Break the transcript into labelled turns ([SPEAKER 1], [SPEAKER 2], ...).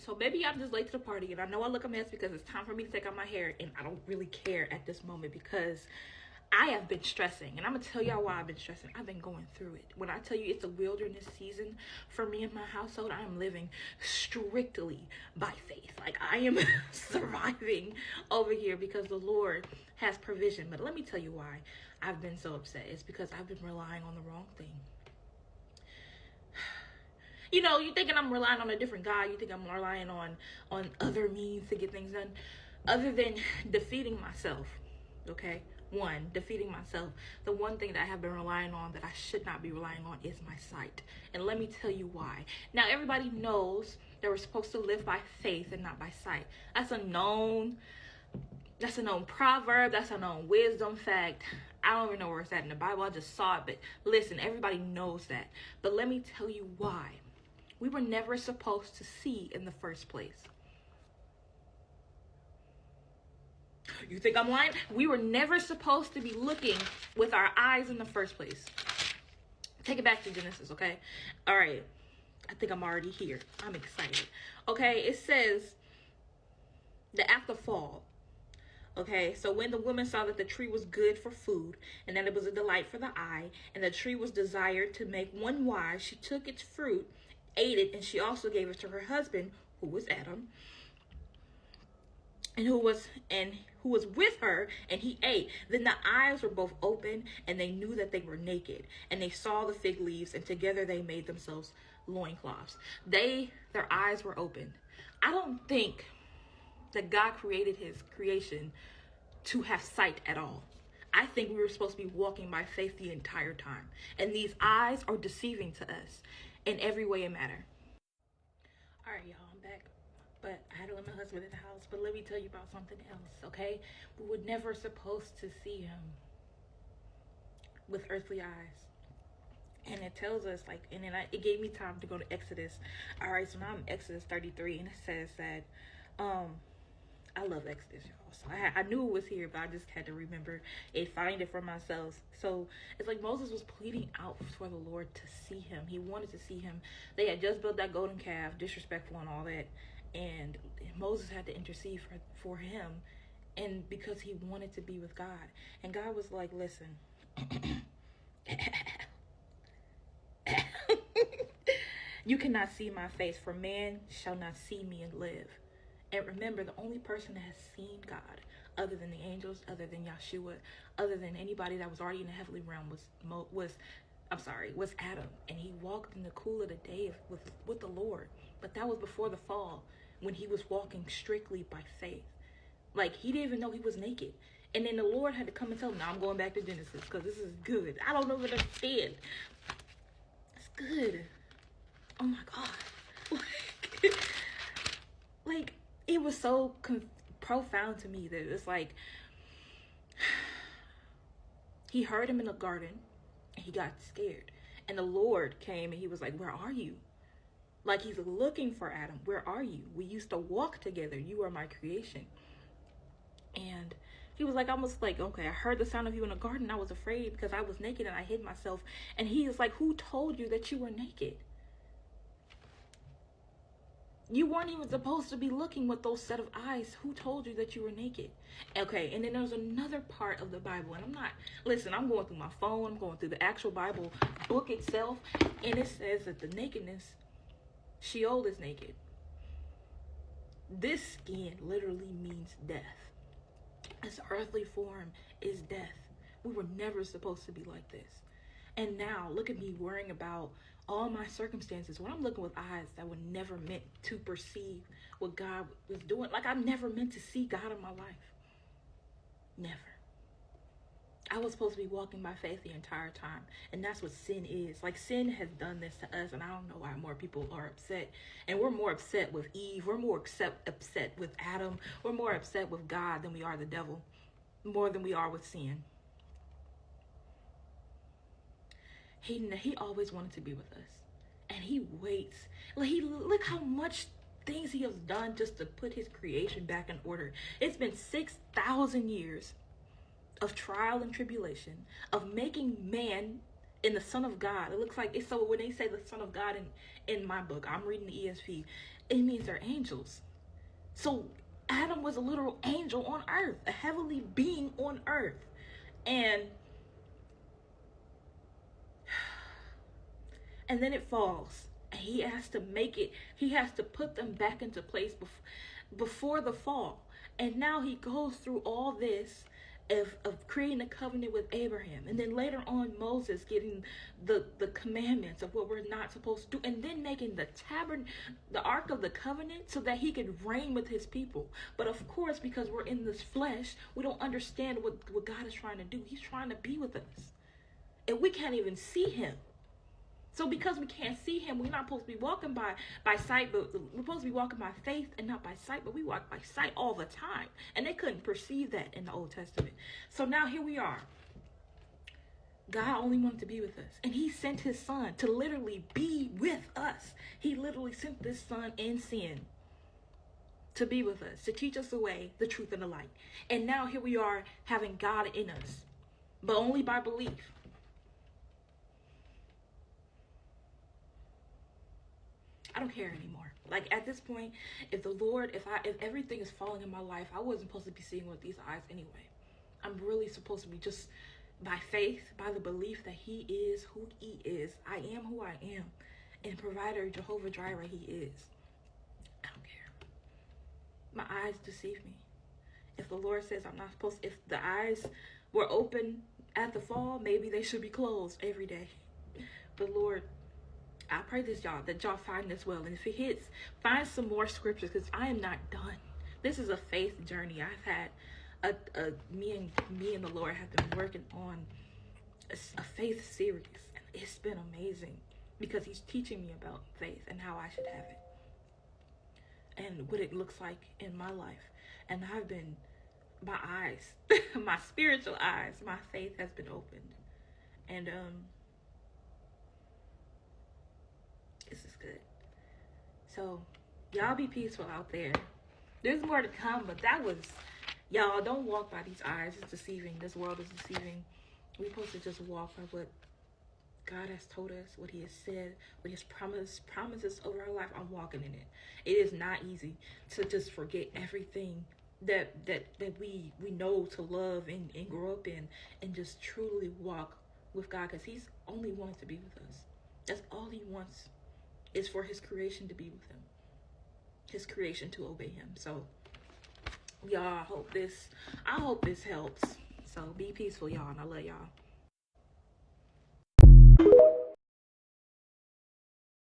[SPEAKER 1] So maybe I'm just late to the party, and I know I look a mess because it's time for me to take out my hair, and I don't really care at this moment because I have been stressing, and I'm gonna tell y'all why I've been stressing. I've been going through it. When I tell you it's a wilderness season for me and my household, I am living strictly by faith. Like, I am surviving over here because the Lord has provision. But let me tell you why I've been so upset. It's because I've been relying on the wrong thing. You know, you thinking I'm relying on a different God. You think I'm relying on other means to get things done other than defeating myself. Okay? One, defeating myself. The one thing that I have been relying on that I should not be relying on is my sight. And let me tell you why. Now, everybody knows that we're supposed to live by faith and not by sight. That's a known proverb. That's a known wisdom fact. I don't even know where it's at in the Bible. I just saw it. But listen, everybody knows that. But let me tell you why. We were never supposed to see in the first place. You think I'm lying? We were never supposed to be looking with our eyes in the first place. Take it back to Genesis, okay? All right. I think I'm already here. I'm excited. Okay, it says that after fall, okay, so when the woman saw that the tree was good for food and that it was a delight for the eye and the tree was desired to make one wise, she took its fruit, ate it, and she also gave it to her husband, who was Adam, and who was with her, and he ate. Then the eyes were both open, and they knew that they were naked, and they saw the fig leaves, and together they made themselves loincloths. Their eyes were open. I don't think that God created his creation to have sight at all. I think we were supposed to be walking by faith the entire time. And these eyes are deceiving to us in every way and matter. All right, y'all, I'm back. But I had to let my husband in the house. But let me tell you about something else, okay? We were never supposed to see him with earthly eyes. And it tells us, like, and then it gave me time to go to Exodus. All right, so now I'm Exodus 33, and it says that, I love Exodus, y'all. So I knew it was here, but I just had to remember and find it for myself. So it's like Moses was pleading out for the Lord to see him. He wanted to see him. They had just built that golden calf, disrespectful and all that. And Moses had to intercede for him, and because he wanted to be with God. And God was like, listen, you cannot see my face, for man shall not see me and live. And remember, the only person that has seen God, other than the angels, other than Yeshua, other than anybody that was already in the heavenly realm, was Adam. And he walked in the cool of the day with the Lord. But that was before the fall, when he was walking strictly by faith. Like, he didn't even know he was naked. And then the Lord had to come and tell him, now I'm going back to Genesis, because this is good. I don't know what I understand. It's good. Oh my God. Like, it was so profound to me that it's like, he heard him in the garden and he got scared. And the Lord came and he was like, where are you? Like, he's looking for Adam. Where are you? We used to walk together. You are my creation. And he was like, almost like, okay, I heard the sound of you in the garden. I was afraid because I was naked and I hid myself. And he is like, who told you that you were naked? You weren't even supposed to be looking with those set of eyes. Who told you that you were naked? Okay, and then there's another part of the Bible. And I'm going through my phone. I'm going through the actual Bible book itself. And it says that the nakedness, Sheol is naked. This skin literally means death. This earthly form is death. We were never supposed to be like this. And now, look at me worrying about all my circumstances when I'm looking with eyes that were never meant to perceive what God was doing. Like, I never meant to see God in my life. Never. I was supposed to be walking by faith the entire time. And that's what sin is. Like, sin has done this to us. And I don't know why more people are upset. And we're more upset with Eve. We're more upset with Adam. We're more upset with God than we are the devil. More than we are with sin. He always wanted to be with us. And he waits. Look how much things he has done just to put his creation back in order. It's been 6,000 years of trial and tribulation, of making man in the Son of God. It looks like it's, so when they say the Son of God in my book, I'm reading the ESV, it means they're angels. So Adam was a literal angel on earth, a heavenly being on earth. And then it falls. And he has to make it, he has to put them back into place before the fall. And now he goes through all this of creating a covenant with Abraham, and then later on Moses getting the commandments of what we're not supposed to do, and then making the Ark of the Covenant so that he could reign with his people. But of course, because we're in this flesh, we don't understand what God is trying to do. He's trying to be with us, and we can't even see him. So because we can't see him, we're not supposed to be walking by sight, but we're supposed to be walking by faith and not by sight, but we walk by sight all the time. And they couldn't perceive that in the Old Testament. So now here we are. God only wanted to be with us. And he sent his son to literally be with us. He literally sent this son in sin to be with us, to teach us the way, the truth, and the light. And now here we are having God in us, but only by belief. I don't care anymore. Like at this point, if the Lord, if everything is falling in my life, I wasn't supposed to be seeing with these eyes anyway. I'm really supposed to be just by faith, by the belief that he is who he is. I am who I am. And provider, Jehovah Jireh, he is. I don't care. My eyes deceive me. If the Lord says I'm not supposed, if the eyes were open at the fall, maybe they should be closed every day. But Lord, I pray this, y'all, that y'all find this well. And if it hits, find some more scriptures, because I am not done. This is a faith journey. I've had me and the Lord have been working on a faith series. And it's been amazing because he's teaching me about faith and how I should have it and what it looks like in my life. And I've been, my eyes, my spiritual eyes, my faith has been opened. And this is good. So y'all be peaceful out there. There's more to come, but that was, y'all, don't walk by these eyes. It's deceiving. This world is deceiving. We're supposed to just walk by what God has told us, what he has said, what he has promises over our life. I'm walking in it. It is not easy to just forget everything that we know to love and grow up in, and just truly walk with God, because he's only wanted to be with us. That's all he wants, is for his creation to be with him, his creation to obey him. So y'all, I hope this helps. So be peaceful, y'all, and I love y'all.